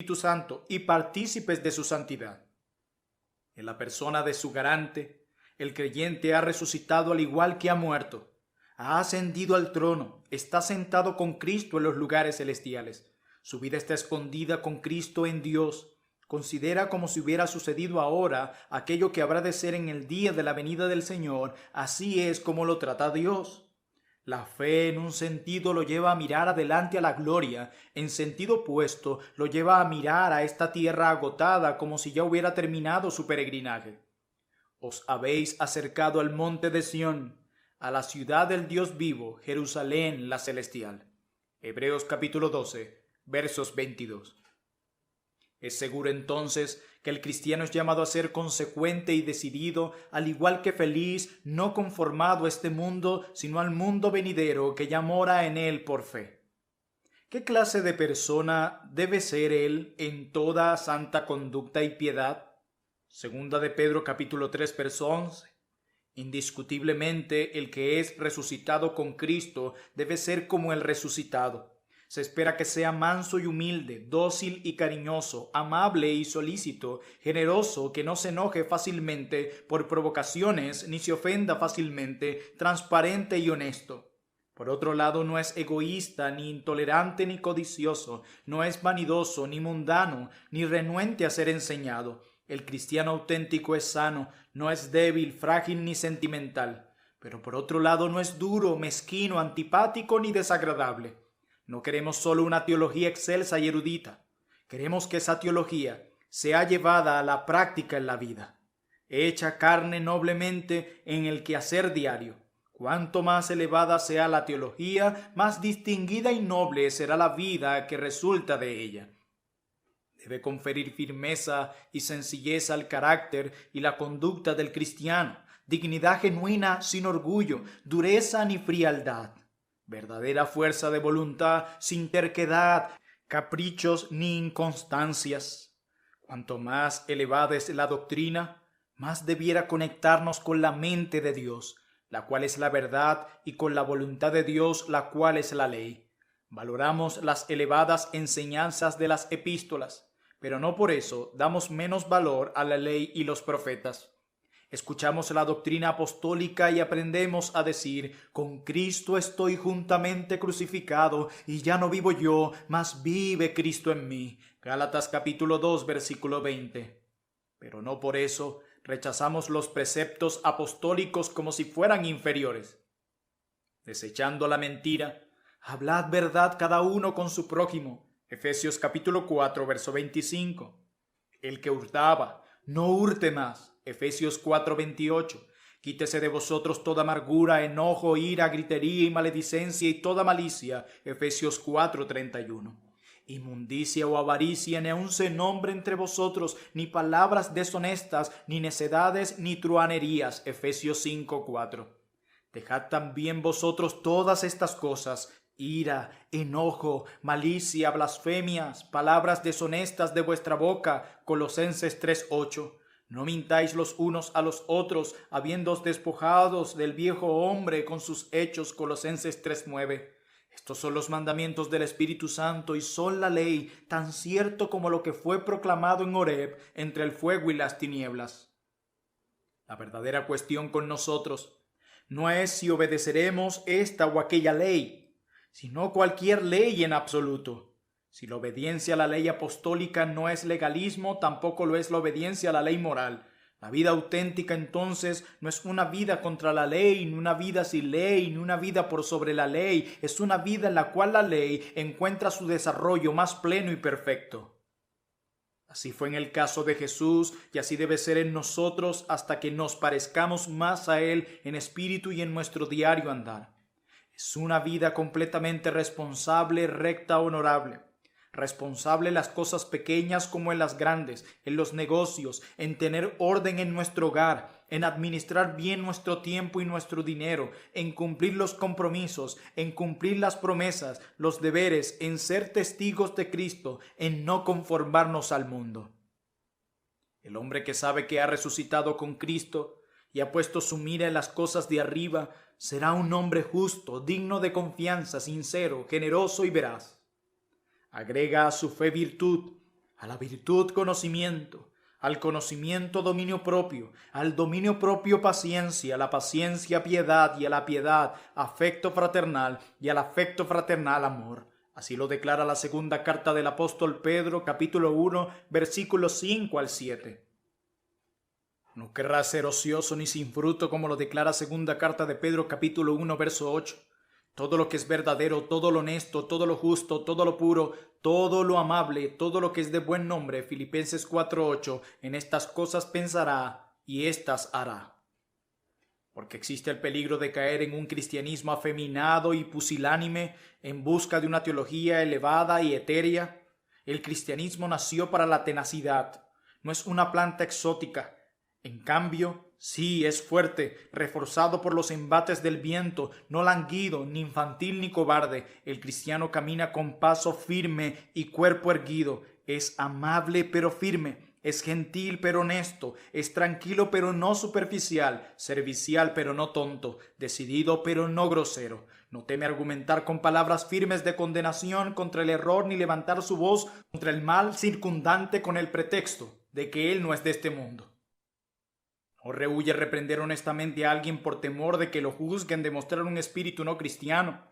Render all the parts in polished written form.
Espíritu Santo y partícipes de su santidad. En la persona de su garante, el creyente ha resucitado al igual que ha muerto, ha ascendido al trono, está sentado con Cristo en los lugares celestiales. Su vida está escondida con Cristo en Dios. Considera como si hubiera sucedido ahora aquello que habrá de ser en el día de la venida del Señor. Así es como lo trata Dios. La fe en un sentido lo lleva a mirar adelante a la gloria, en sentido opuesto lo lleva a mirar a esta tierra agotada como si ya hubiera terminado su peregrinaje. Os habéis acercado al monte de Sión, a la ciudad del Dios vivo, Jerusalén la celestial. Hebreos capítulo 12, versos 22. Es seguro entonces que el cristiano es llamado a ser consecuente y decidido, al igual que feliz, no conformado a este mundo, sino al mundo venidero que ya mora en él por fe. ¿Qué clase de persona debe ser él en toda santa conducta y piedad? Segunda de Pedro capítulo 3, verso 11. Indiscutiblemente el que es resucitado con Cristo debe ser como el resucitado. Se espera que sea manso y humilde, dócil y cariñoso, amable y solícito, generoso, que no se enoje fácilmente por provocaciones ni se ofenda fácilmente, transparente y honesto. Por otro lado, no es egoísta, ni intolerante, ni codicioso, no es vanidoso, ni mundano, ni renuente a ser enseñado. El cristiano auténtico es sano, no es débil, frágil ni sentimental. Pero por otro lado, no es duro, mezquino, antipático ni desagradable. No queremos solo una teología excelsa y erudita. Queremos que esa teología sea llevada a la práctica en la vida, hecha carne noblemente en el quehacer diario. Cuanto más elevada sea la teología, más distinguida y noble será la vida que resulta de ella. Debe conferir firmeza y sencillez al carácter y la conducta del cristiano, dignidad genuina sin orgullo, dureza ni frialdad, verdadera fuerza de voluntad sin terquedad, caprichos ni inconstancias. Cuanto más elevada es la doctrina, más debiera conectarnos con la mente de Dios, la cual es la verdad, y con la voluntad de Dios, la cual es la ley. Valoramos las elevadas enseñanzas de las epístolas, pero no por eso damos menos valor a la ley y los profetas. Escuchamos la doctrina apostólica y aprendemos a decir: con Cristo estoy juntamente crucificado, y ya no vivo yo, mas vive Cristo en mí. Gálatas capítulo 2, versículo 20. Pero no por eso rechazamos los preceptos apostólicos como si fueran inferiores. Desechando la mentira, hablad verdad cada uno con su prójimo. Efesios capítulo 4, verso 25. El que hurtaba, no hurte más. Efesios 4, 28. Quítese de vosotros toda amargura, enojo, ira, gritería y maledicencia y toda malicia. Efesios 4, 31. Inmundicia o avaricia ni aun se nombre entre vosotros, ni palabras deshonestas, ni necedades, ni truhanerías. Efesios 5, 4. Dejad también vosotros todas estas cosas: ira, enojo, malicia, blasfemias, palabras deshonestas de vuestra boca. Colosenses 3:8. No mintáis los unos a los otros, habiéndoos despojados del viejo hombre con sus hechos. Colosenses 3:9. Estos son los mandamientos del Espíritu Santo y son la ley, tan cierto como lo que fue proclamado en Horeb entre el fuego y las tinieblas. La verdadera cuestión con nosotros no es si obedeceremos esta o aquella ley, sino cualquier ley en absoluto. Si la obediencia a la ley apostólica no es legalismo, tampoco lo es la obediencia a la ley moral. La vida auténtica entonces no es una vida contra la ley, ni una vida sin ley, ni una vida por sobre la ley. Es una vida en la cual la ley encuentra su desarrollo más pleno y perfecto. Así fue en el caso de Jesús, y así debe ser en nosotros hasta que nos parezcamos más a Él en espíritu y en nuestro diario andar. Es una vida completamente responsable, recta, honorable. Responsable en las cosas pequeñas como en las grandes, en los negocios, en tener orden en nuestro hogar, en administrar bien nuestro tiempo y nuestro dinero, en cumplir los compromisos, en cumplir las promesas, los deberes, en ser testigos de Cristo, en no conformarnos al mundo. El hombre que sabe que ha resucitado con Cristo y ha puesto su mira en las cosas de arriba, será un hombre justo, digno de confianza, sincero, generoso y veraz. Agrega a su fe virtud, a la virtud conocimiento, al conocimiento dominio propio, al dominio propio paciencia, a la paciencia piedad y a la piedad afecto fraternal y al afecto fraternal amor. Así lo declara la segunda carta del apóstol Pedro, capítulo 1, versículos 5 al 7. No querrás ser ocioso ni sin fruto, como lo declara segunda carta de Pedro, capítulo 1, verso 8. Todo lo que es verdadero, todo lo honesto, todo lo justo, todo lo puro, todo lo amable, todo lo que es de buen nombre, Filipenses 4:8, en estas cosas pensará y éstas hará. Porque existe el peligro de caer en un cristianismo afeminado y pusilánime en busca de una teología elevada y etérea. El cristianismo nació para la tenacidad, no es una planta exótica. En cambio, sí es fuerte, reforzado por los embates del viento, no languido, ni infantil ni cobarde. El cristiano camina con paso firme y cuerpo erguido. Es amable pero firme, es gentil pero honesto, es tranquilo pero no superficial, servicial pero no tonto, decidido pero no grosero. No teme argumentar con palabras firmes de condenación contra el error ni levantar su voz contra el mal circundante con el pretexto de que él no es de este mundo. No rehúye reprender honestamente a alguien por temor de que lo juzguen de mostrar un espíritu no cristiano.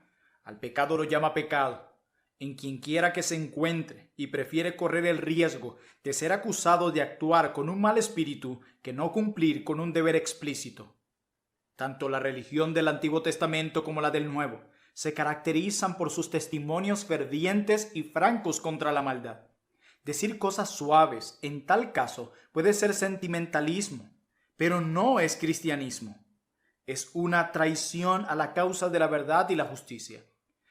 Al pecado lo llama pecado, en quien quiera que se encuentre, y prefiere correr el riesgo de ser acusado de actuar con un mal espíritu que no cumplir con un deber explícito. Tanto la religión del Antiguo Testamento como la del Nuevo se caracterizan por sus testimonios fervientes y francos contra la maldad. Decir cosas suaves, en tal caso, puede ser sentimentalismo, pero no es cristianismo. Es una traición a la causa de la verdad y la justicia.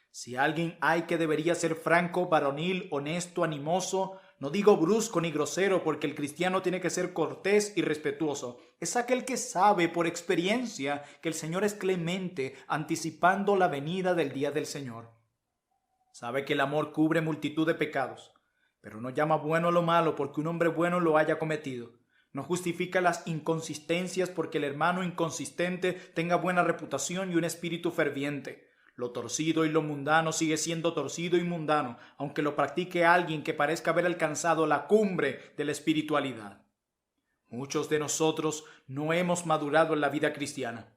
Si alguien hay que debería ser franco, varonil, honesto, animoso, no digo brusco ni grosero, porque el cristiano tiene que ser cortés y respetuoso. Es aquel que sabe por experiencia que el Señor es clemente, anticipando la venida del día del Señor. Sabe que el amor cubre multitud de pecados, pero no llama bueno a lo malo porque un hombre bueno lo haya cometido. No justifica las inconsistencias porque el hermano inconsistente tenga buena reputación y un espíritu ferviente. Lo torcido y lo mundano sigue siendo torcido y mundano, aunque lo practique alguien que parezca haber alcanzado la cumbre de la espiritualidad. Muchos de nosotros no hemos madurado en la vida cristiana.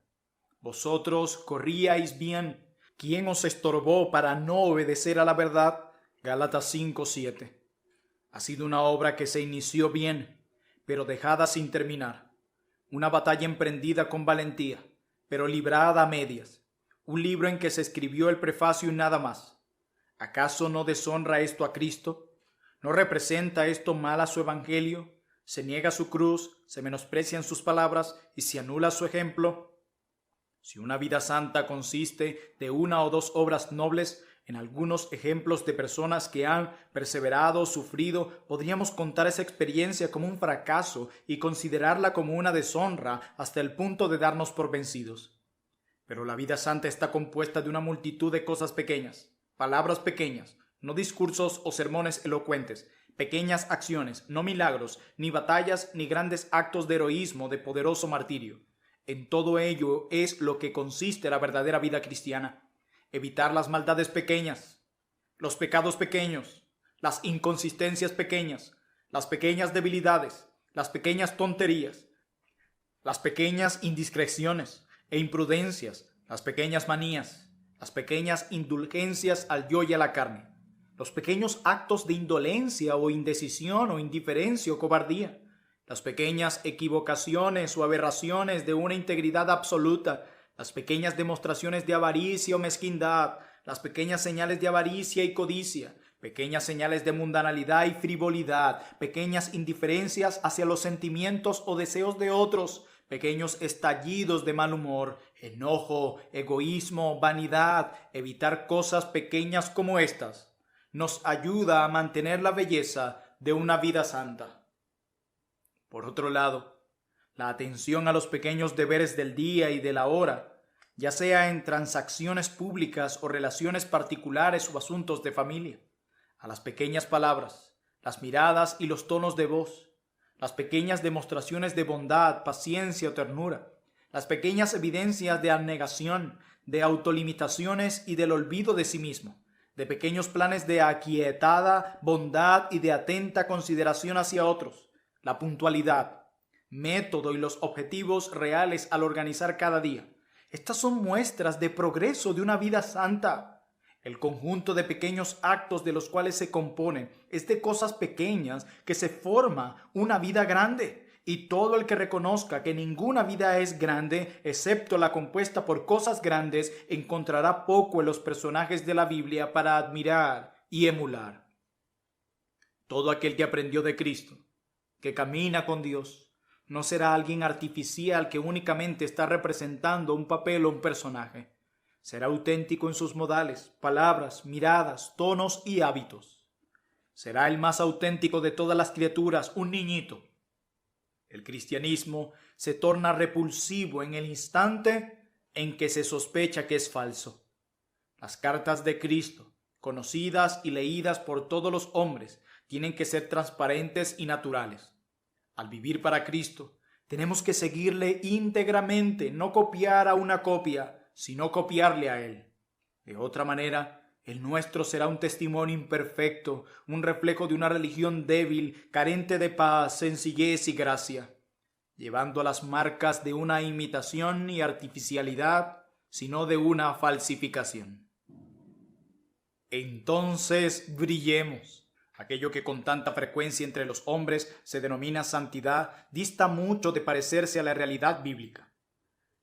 Vosotros corríais bien. ¿Quién os estorbó para no obedecer a la verdad? Gálatas 5:7. Ha sido una obra que se inició bien, pero dejada sin terminar. Una batalla emprendida con valentía, pero librada a medias. Un libro en que se escribió el prefacio y nada más. ¿Acaso no deshonra esto a Cristo? ¿No representa esto mal a su evangelio? ¿Se niega su cruz, se menosprecian sus palabras y se anula su ejemplo? Si una vida santa consiste de una o dos obras nobles, en algunos ejemplos de personas que han perseverado, sufrido, podríamos contar esa experiencia como un fracaso y considerarla como una deshonra hasta el punto de darnos por vencidos. Pero la vida santa está compuesta de una multitud de cosas pequeñas, palabras pequeñas, no discursos o sermones elocuentes, pequeñas acciones, no milagros, ni batallas, ni grandes actos de heroísmo, de poderoso martirio. En todo ello es lo que consiste la verdadera vida cristiana. Evitar las maldades pequeñas, los pecados pequeños, las inconsistencias pequeñas, las pequeñas debilidades, las pequeñas tonterías, las pequeñas indiscreciones e imprudencias, las pequeñas manías, las pequeñas indulgencias al yo y a la carne, los pequeños actos de indolencia o indecisión o indiferencia o cobardía, las pequeñas equivocaciones o aberraciones de una integridad absoluta, las pequeñas demostraciones de avaricia o mezquindad, las pequeñas señales de avaricia y codicia, pequeñas señales de mundanalidad y frivolidad, pequeñas indiferencias hacia los sentimientos o deseos de otros, pequeños estallidos de mal humor, enojo, egoísmo, vanidad. Evitar cosas pequeñas como estas nos ayuda a mantener la belleza de una vida santa. Por otro lado, la atención a los pequeños deberes del día y de la hora, ya sea en transacciones públicas o relaciones particulares o asuntos de familia, a las pequeñas palabras, las miradas y los tonos de voz, las pequeñas demostraciones de bondad, paciencia o ternura, las pequeñas evidencias de abnegación, de autolimitaciones y del olvido de sí mismo, de pequeños planes de aquietada bondad y de atenta consideración hacia otros, la puntualidad, método y los objetivos reales al organizar cada día. Estas son muestras de progreso de una vida santa. El conjunto de pequeños actos de los cuales se compone es de cosas pequeñas que se forma una vida grande. Y todo el que reconozca que ninguna vida es grande, excepto la compuesta por cosas grandes, encontrará poco en los personajes de la Biblia para admirar y emular. Todo aquel que aprendió de Cristo, que camina con Dios, no será alguien artificial que únicamente está representando un papel o un personaje. Será auténtico en sus modales, palabras, miradas, tonos y hábitos. Será el más auténtico de todas las criaturas, un niñito. El cristianismo se torna repulsivo en el instante en que se sospecha que es falso. Las cartas de Cristo, conocidas y leídas por todos los hombres, tienen que ser transparentes y naturales. Al vivir para Cristo, tenemos que seguirle íntegramente, no copiar a una copia, sino copiarle a Él. De otra manera, el nuestro será un testimonio imperfecto, un reflejo de una religión débil, carente de paz, sencillez y gracia, llevando a las marcas de una imitación y artificialidad, sino de una falsificación. Entonces brillemos. Aquello que con tanta frecuencia entre los hombres se denomina santidad dista mucho de parecerse a la realidad bíblica,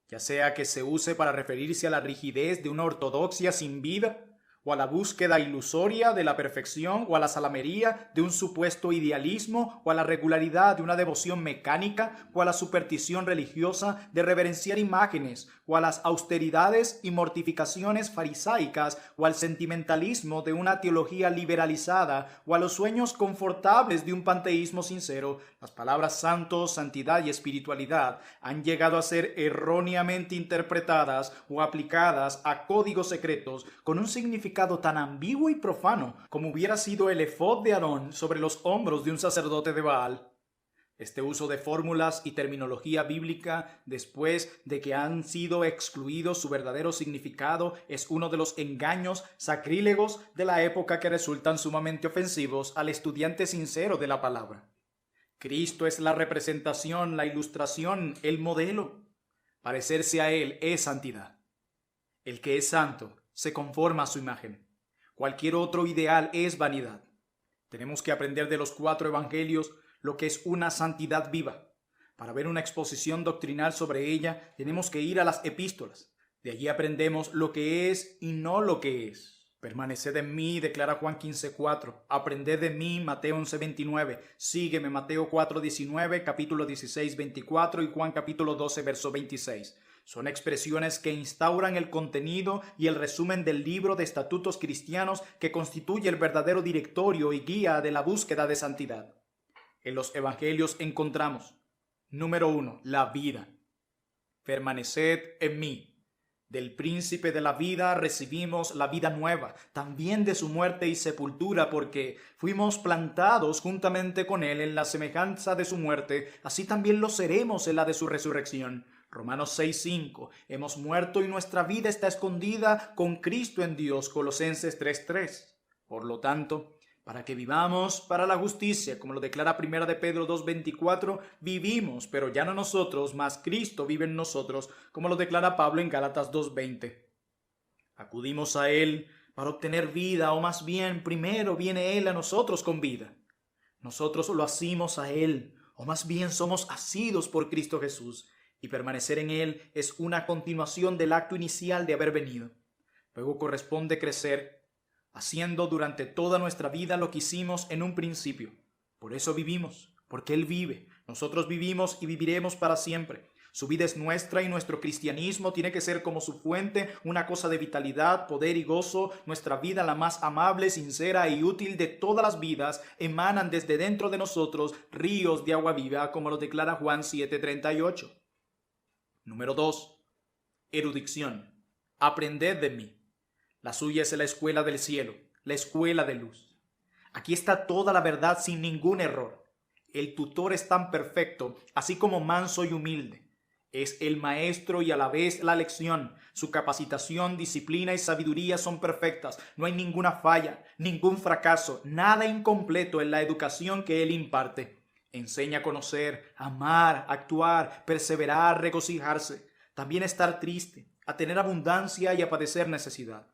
ya sea que se use para referirse a la rigidez de una ortodoxia sin vida, o a la búsqueda ilusoria de la perfección, o a la salamería de un supuesto idealismo, o a la regularidad de una devoción mecánica, o a la superstición religiosa de reverenciar imágenes, o a las austeridades y mortificaciones farisaicas, o al sentimentalismo de una teología liberalizada, o a los sueños confortables de un panteísmo sincero. Las palabras santo, santidad y espiritualidad han llegado a ser erróneamente interpretadas o aplicadas a códigos secretos con un significado tan ambiguo y profano como hubiera sido el efod de Aarón sobre los hombros de un sacerdote de Baal. Este uso de fórmulas y terminología bíblica después de que han sido excluidos su verdadero significado es uno de los engaños sacrílegos de la época que resultan sumamente ofensivos al estudiante sincero de la palabra. Cristo es la representación, la ilustración, el modelo. Parecerse a Él es santidad. El que es santo se conforma a su imagen. Cualquier otro ideal es vanidad. Tenemos que aprender de los 4 evangelios lo que es una santidad viva. Para ver una exposición doctrinal sobre ella, tenemos que ir a las epístolas. De allí aprendemos lo que es y no lo que es. Permaneced en mí, declara Juan 15:4. Aprended de mí, Mateo 11:29. Sígueme, Mateo 4:19, capítulo 16:24 y Juan capítulo 12, verso 26. Son expresiones que instauran el contenido y el resumen del libro de estatutos cristianos que constituye el verdadero directorio y guía de la búsqueda de santidad. En los evangelios encontramos, número 1, la vida. Permaneced en mí. Del príncipe de la vida recibimos la vida nueva, también de su muerte y sepultura, porque fuimos plantados juntamente con él en la semejanza de su muerte, así también lo seremos en la de su resurrección. Romanos 6:5. Hemos muerto y nuestra vida está escondida con Cristo en Dios. Colosenses 3:3. Por lo tanto, para que vivamos para la justicia, como lo declara 1 de Pedro 2:24, vivimos, pero ya no nosotros, mas Cristo vive en nosotros, como lo declara Pablo en Gálatas 2:20. Acudimos a Él para obtener vida, o más bien, primero viene Él a nosotros con vida. Nosotros lo asimos a Él, o más bien somos asidos por Cristo Jesús. Y permanecer en Él es una continuación del acto inicial de haber venido. Luego corresponde crecer, haciendo durante toda nuestra vida lo que hicimos en un principio. Por eso vivimos, porque Él vive. Nosotros vivimos y viviremos para siempre. Su vida es nuestra y nuestro cristianismo tiene que ser como su fuente, una cosa de vitalidad, poder y gozo. Nuestra vida, la más amable, sincera y útil de todas las vidas, emanan desde dentro de nosotros ríos de agua viva, como lo declara Juan 7:38. Número 2. Erudición. Aprended de mí. La suya es la escuela del cielo, la escuela de luz. Aquí está toda la verdad sin ningún error. El tutor es tan perfecto, así como manso y humilde. Es el maestro y a la vez la lección. Su capacitación, disciplina y sabiduría son perfectas. No hay ninguna falla, ningún fracaso, nada incompleto en la educación que él imparte. Enseña a conocer, amar, actuar, perseverar, regocijarse. También a estar triste, a tener abundancia y a padecer necesidad.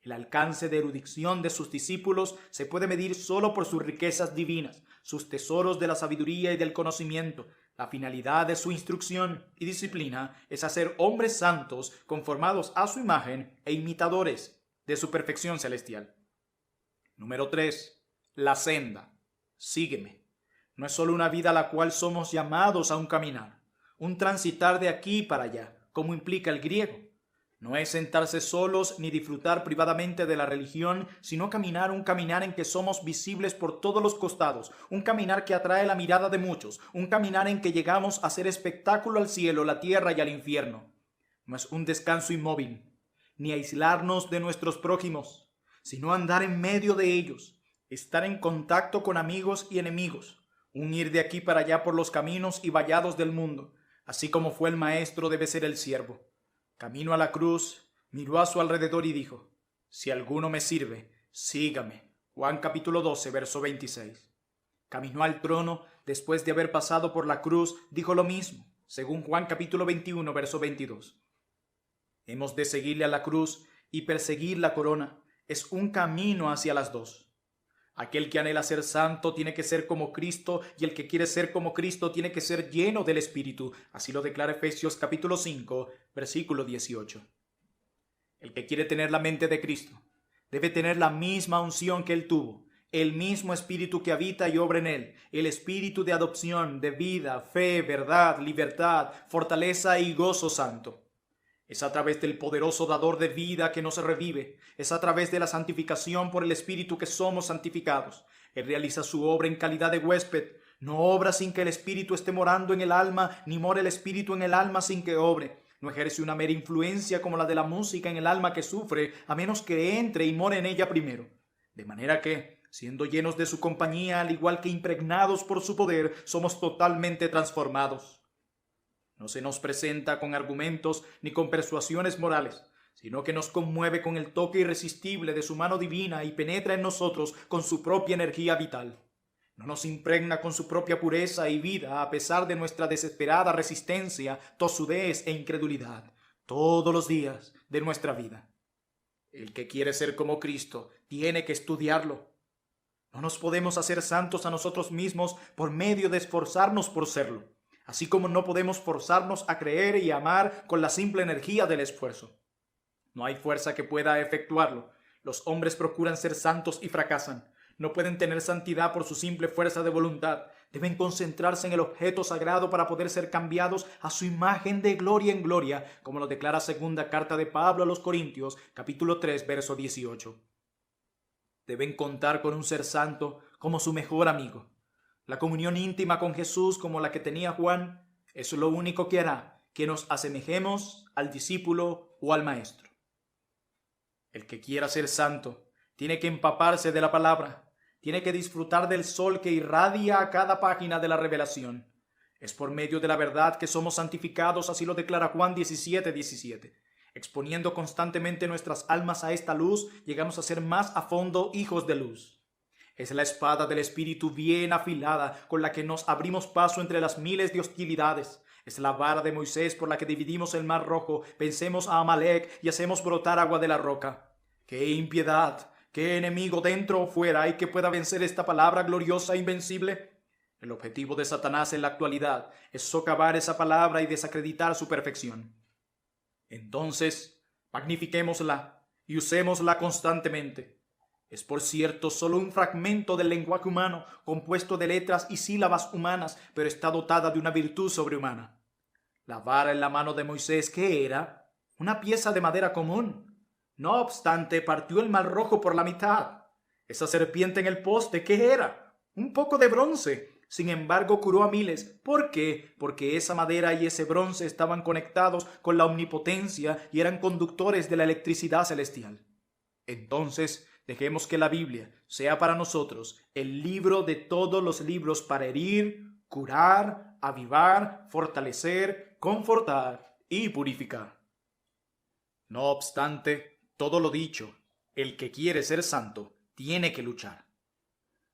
El alcance de erudición de sus discípulos se puede medir solo por sus riquezas divinas, sus tesoros de la sabiduría y del conocimiento. La finalidad de su instrucción y disciplina es hacer hombres santos conformados a su imagen e imitadores de su perfección celestial. Número 3. La senda. Sígueme. No es solo una vida a la cual somos llamados a un caminar, un transitar de aquí para allá, como implica el griego. No es sentarse solos ni disfrutar privadamente de la religión, sino caminar un caminar en que somos visibles por todos los costados, un caminar que atrae la mirada de muchos, un caminar en que llegamos a hacer espectáculo al cielo, la tierra y al infierno. No es un descanso inmóvil, ni aislarnos de nuestros prójimos, sino andar en medio de ellos, estar en contacto con amigos y enemigos, un ir de aquí para allá por los caminos y vallados del mundo, así como fue el maestro debe ser el siervo. Camino a la cruz, miró a su alrededor y dijo: si alguno me sirve, sígame. Juan capítulo 12, verso 26. Caminó al trono, después de haber pasado por la cruz, dijo lo mismo, según Juan capítulo 21, verso 22. Hemos de seguirle a la cruz y perseguir la corona. Es un camino hacia las dos. Aquel que anhela ser santo tiene que ser como Cristo, y el que quiere ser como Cristo tiene que ser lleno del Espíritu. Así lo declara Efesios capítulo 5, versículo 18. El que quiere tener la mente de Cristo debe tener la misma unción que él tuvo, el mismo Espíritu que habita y obra en él, el Espíritu de adopción, de vida, fe, verdad, libertad, fortaleza y gozo santo. Es a través del poderoso dador de vida que nos revive. Es a través de la santificación por el Espíritu que somos santificados. Él realiza su obra en calidad de huésped. No obra sin que el Espíritu esté morando en el alma, ni mora el Espíritu en el alma sin que obre. No ejerce una mera influencia como la de la música en el alma que sufre, a menos que entre y more en ella primero. De manera que, siendo llenos de su compañía, al igual que impregnados por su poder, somos totalmente transformados. No se nos presenta con argumentos ni con persuasiones morales, sino que nos conmueve con el toque irresistible de su mano divina y penetra en nosotros con su propia energía vital. No nos impregna con su propia pureza y vida a pesar de nuestra desesperada resistencia, tosudez e incredulidad, todos los días de nuestra vida. El que quiere ser como Cristo tiene que estudiarlo. No nos podemos hacer santos a nosotros mismos por medio de esforzarnos por serlo, así como no podemos forzarnos a creer y amar con la simple energía del esfuerzo. No hay fuerza que pueda efectuarlo. Los hombres procuran ser santos y fracasan. No pueden tener santidad por su simple fuerza de voluntad. Deben concentrarse en el objeto sagrado para poder ser cambiados a su imagen de gloria en gloria, como lo declara segunda carta de Pablo a los Corintios, capítulo 3, verso 18. Deben contar con un ser santo como su mejor amigo. La comunión íntima con Jesús, como la que tenía Juan, es lo único que hará que nos asemejemos al discípulo o al maestro. El que quiera ser santo tiene que empaparse de la palabra, tiene que disfrutar del sol que irradia a cada página de la revelación. Es por medio de la verdad que somos santificados, así lo declara Juan 17:17. Exponiendo constantemente nuestras almas a esta luz, llegamos a ser más a fondo hijos de luz. Es la espada del Espíritu bien afilada con la que nos abrimos paso entre las miles de hostilidades. Es la vara de Moisés por la que dividimos el mar rojo, vencemos a Amalek y hacemos brotar agua de la roca. ¡Qué impiedad! ¿Qué enemigo dentro o fuera hay que pueda vencer esta palabra gloriosa e invencible? El objetivo de Satanás en la actualidad es socavar esa palabra y desacreditar su perfección. Entonces, magnifiquémosla y usémosla constantemente. Es, por cierto, solo un fragmento del lenguaje humano, compuesto de letras y sílabas humanas, pero está dotada de una virtud sobrehumana. La vara en la mano de Moisés, ¿qué era? Una pieza de madera común. No obstante, partió el mar rojo por la mitad. Esa serpiente en el poste, ¿qué era? Un poco de bronce. Sin embargo, curó a miles. ¿Por qué? Porque esa madera y ese bronce estaban conectados con la omnipotencia y eran conductores de la electricidad celestial. Entonces, dejemos que la Biblia sea para nosotros el libro de todos los libros para herir, curar, avivar, fortalecer, confortar y purificar. No obstante, todo lo dicho, el que quiere ser santo tiene que luchar.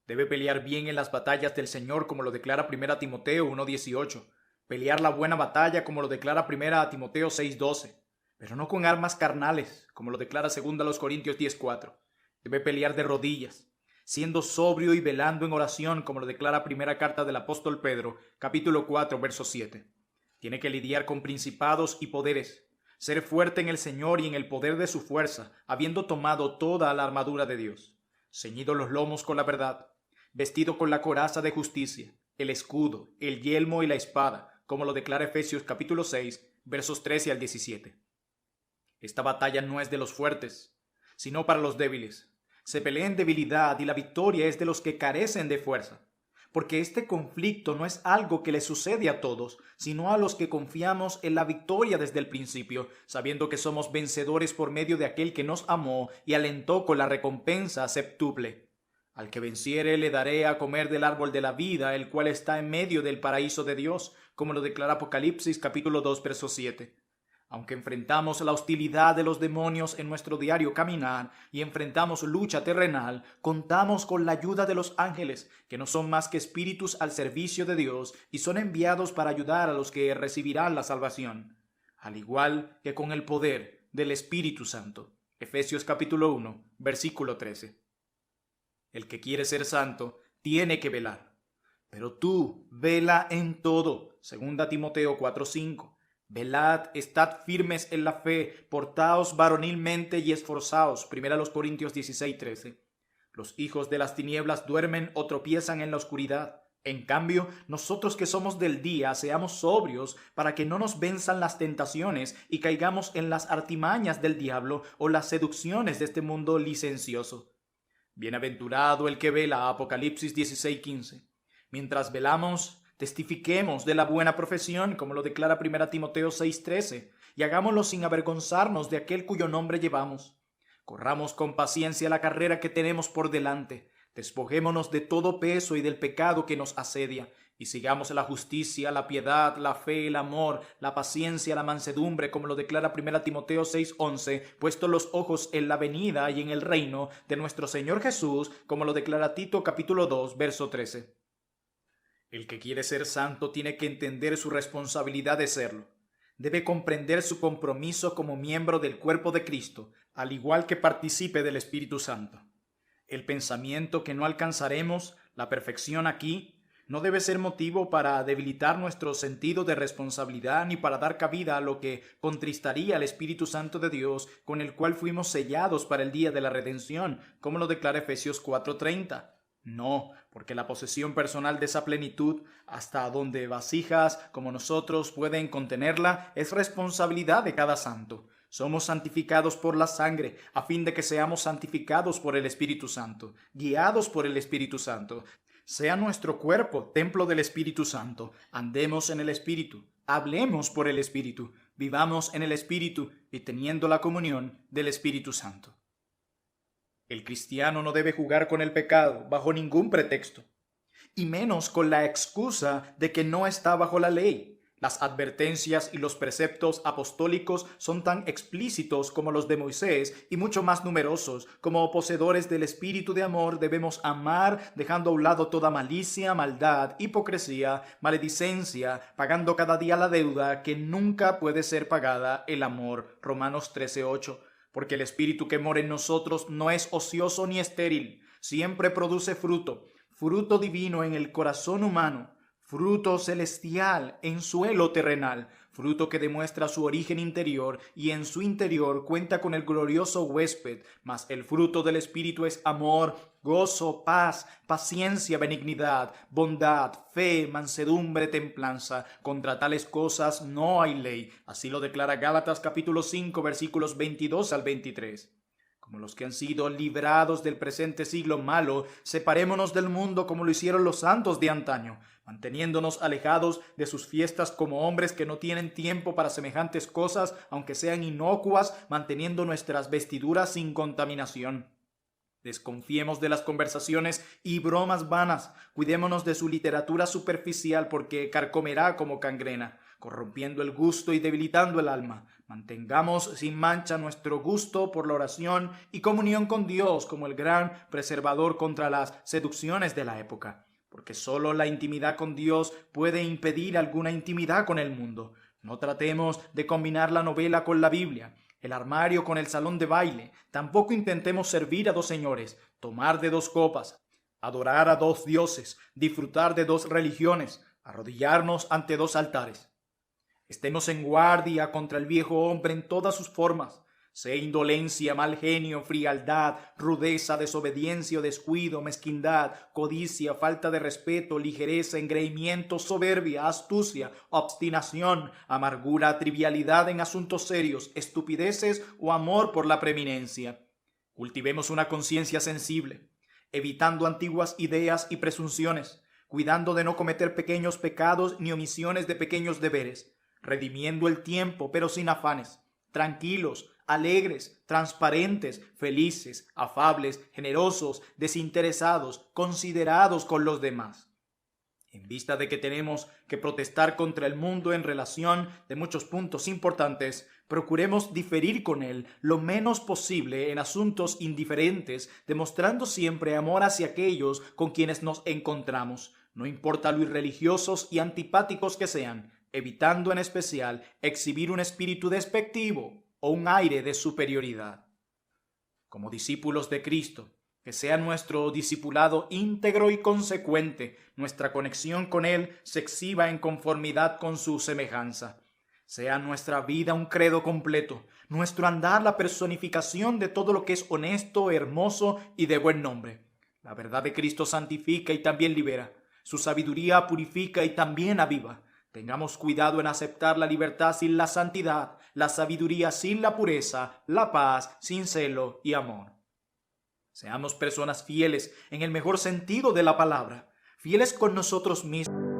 Debe pelear bien en las batallas del Señor, como lo declara 1 Timoteo 1:18. Pelear la buena batalla, como lo declara 1 Timoteo 6:12. Pero no con armas carnales, como lo declara 2 Corintios 10:4. Debe pelear de rodillas, siendo sobrio y velando en oración, como lo declara primera carta del apóstol Pedro, capítulo 4, verso 7. Tiene que lidiar con principados y poderes, ser fuerte en el Señor y en el poder de su fuerza, habiendo tomado toda la armadura de Dios, ceñido los lomos con la verdad, vestido con la coraza de justicia, el escudo, el yelmo y la espada, como lo declara Efesios capítulo 6, versos 13 al 17. Esta batalla no es de los fuertes, sino para los débiles. Se pelea en debilidad y la victoria es de los que carecen de fuerza, porque este conflicto no es algo que le sucede a todos, sino a los que confiamos en la victoria desde el principio, sabiendo que somos vencedores por medio de aquel que nos amó y alentó con la recompensa septuple. Al que venciere le daré a comer del árbol de la vida, el cual está en medio del paraíso de Dios, como lo declara Apocalipsis capítulo 2, verso 7. Aunque enfrentamos la hostilidad de los demonios en nuestro diario caminar y enfrentamos lucha terrenal, contamos con la ayuda de los ángeles, que no son más que espíritus al servicio de Dios y son enviados para ayudar a los que recibirán la salvación, al igual que con el poder del Espíritu Santo. Efesios capítulo 1, versículo 13. El que quiere ser santo tiene que velar. Pero tú vela en todo. 2 Timoteo 4:5. Velad, estad firmes en la fe, portaos varonilmente y esforzaos. 1 Corintios 16:13. Los hijos de las tinieblas duermen o tropiezan en la oscuridad. En cambio, nosotros que somos del día, seamos sobrios para que no nos venzan las tentaciones y caigamos en las artimañas del diablo o las seducciones de este mundo licencioso. Bienaventurado el que vela, Apocalipsis 16:15. Mientras velamos, testifiquemos de la buena profesión, como lo declara 1 Timoteo 6:13, y hagámoslo sin avergonzarnos de aquel cuyo nombre llevamos. Corramos con paciencia la carrera que tenemos por delante, despojémonos de todo peso y del pecado que nos asedia, y sigamos la justicia, la piedad, la fe, el amor, la paciencia, la mansedumbre, como lo declara 1 Timoteo 6:11, puesto los ojos en la venida y en el reino de nuestro Señor Jesús, como lo declara Tito capítulo 2, verso 13. El que quiere ser santo tiene que entender su responsabilidad de serlo. Debe comprender su compromiso como miembro del cuerpo de Cristo, al igual que participe del Espíritu Santo. El pensamiento que no alcanzaremos la perfección aquí no debe ser motivo para debilitar nuestro sentido de responsabilidad ni para dar cabida a lo que contristaría al Espíritu Santo de Dios, con el cual fuimos sellados para el día de la redención, como lo declara Efesios 4:30. No, porque la posesión personal de esa plenitud, hasta donde vasijas como nosotros pueden contenerla, es responsabilidad de cada santo. Somos santificados por la sangre, a fin de que seamos santificados por el Espíritu Santo, guiados por el Espíritu Santo. Sea nuestro cuerpo templo del Espíritu Santo, andemos en el Espíritu, hablemos por el Espíritu, vivamos en el Espíritu y teniendo la comunión del Espíritu Santo. El cristiano no debe jugar con el pecado bajo ningún pretexto, y menos con la excusa de que no está bajo la ley. Las advertencias y los preceptos apostólicos son tan explícitos como los de Moisés y mucho más numerosos. Como poseedores del espíritu de amor debemos amar, dejando a un lado toda malicia, maldad, hipocresía, maledicencia, pagando cada día la deuda que nunca puede ser pagada, el amor. Romanos 13:8. Porque el espíritu que mora en nosotros no es ocioso ni estéril, siempre produce fruto, fruto divino en el corazón humano, fruto celestial en suelo terrenal, fruto que demuestra su origen interior y en su interior cuenta con el glorioso huésped, mas el fruto del Espíritu es amor, gozo, paz, paciencia, benignidad, bondad, fe, mansedumbre, templanza. Contra tales cosas no hay ley. Así lo declara Gálatas capítulo 5 versículos 22 al 23. Como los que han sido librados del presente siglo malo, separémonos del mundo como lo hicieron los santos de antaño, manteniéndonos alejados de sus fiestas como hombres que no tienen tiempo para semejantes cosas, aunque sean inocuas, manteniendo nuestras vestiduras sin contaminación. Desconfiemos de las conversaciones y bromas vanas. Cuidémonos de su literatura superficial porque carcomerá como gangrena, corrompiendo el gusto y debilitando el alma. Mantengamos sin mancha nuestro gusto por la oración y comunión con Dios como el gran preservador contra las seducciones de la época, porque sólo la intimidad con Dios puede impedir alguna intimidad con el mundo. No tratemos de combinar la novela con la Biblia, el armario con el salón de baile. Tampoco intentemos servir a dos señores, tomar de dos copas, adorar a dos dioses, disfrutar de dos religiones, arrodillarnos ante dos altares. Estemos en guardia contra el viejo hombre en todas sus formas, sea indolencia, mal genio, frialdad, rudeza, desobediencia o descuido, mezquindad, codicia, falta de respeto, ligereza, engreimiento, soberbia, astucia, obstinación, amargura, trivialidad en asuntos serios, estupideces o amor por la preeminencia. Cultivemos una conciencia sensible, evitando antiguas ideas y presunciones, cuidando de no cometer pequeños pecados ni omisiones de pequeños deberes, redimiendo el tiempo pero sin afanes, tranquilos, alegres, transparentes, felices, afables, generosos, desinteresados, considerados con los demás. En vista de que tenemos que protestar contra el mundo en relación de muchos puntos importantes, procuremos diferir con él lo menos posible en asuntos indiferentes, demostrando siempre amor hacia aquellos con quienes nos encontramos, no importa lo irreligiosos y antipáticos que sean, evitando en especial exhibir un espíritu despectivo o un aire de superioridad. Como discípulos de Cristo, que sea nuestro discipulado íntegro y consecuente, nuestra conexión con Él se exhiba en conformidad con su semejanza. Sea nuestra vida un credo completo, nuestro andar la personificación de todo lo que es honesto, hermoso y de buen nombre. La verdad de Cristo santifica y también libera, su sabiduría purifica y también aviva. Tengamos cuidado en aceptar la libertad sin la santidad, la sabiduría sin la pureza, la paz sin celo y amor. Seamos personas fieles en el mejor sentido de la palabra, fieles con nosotros mismos.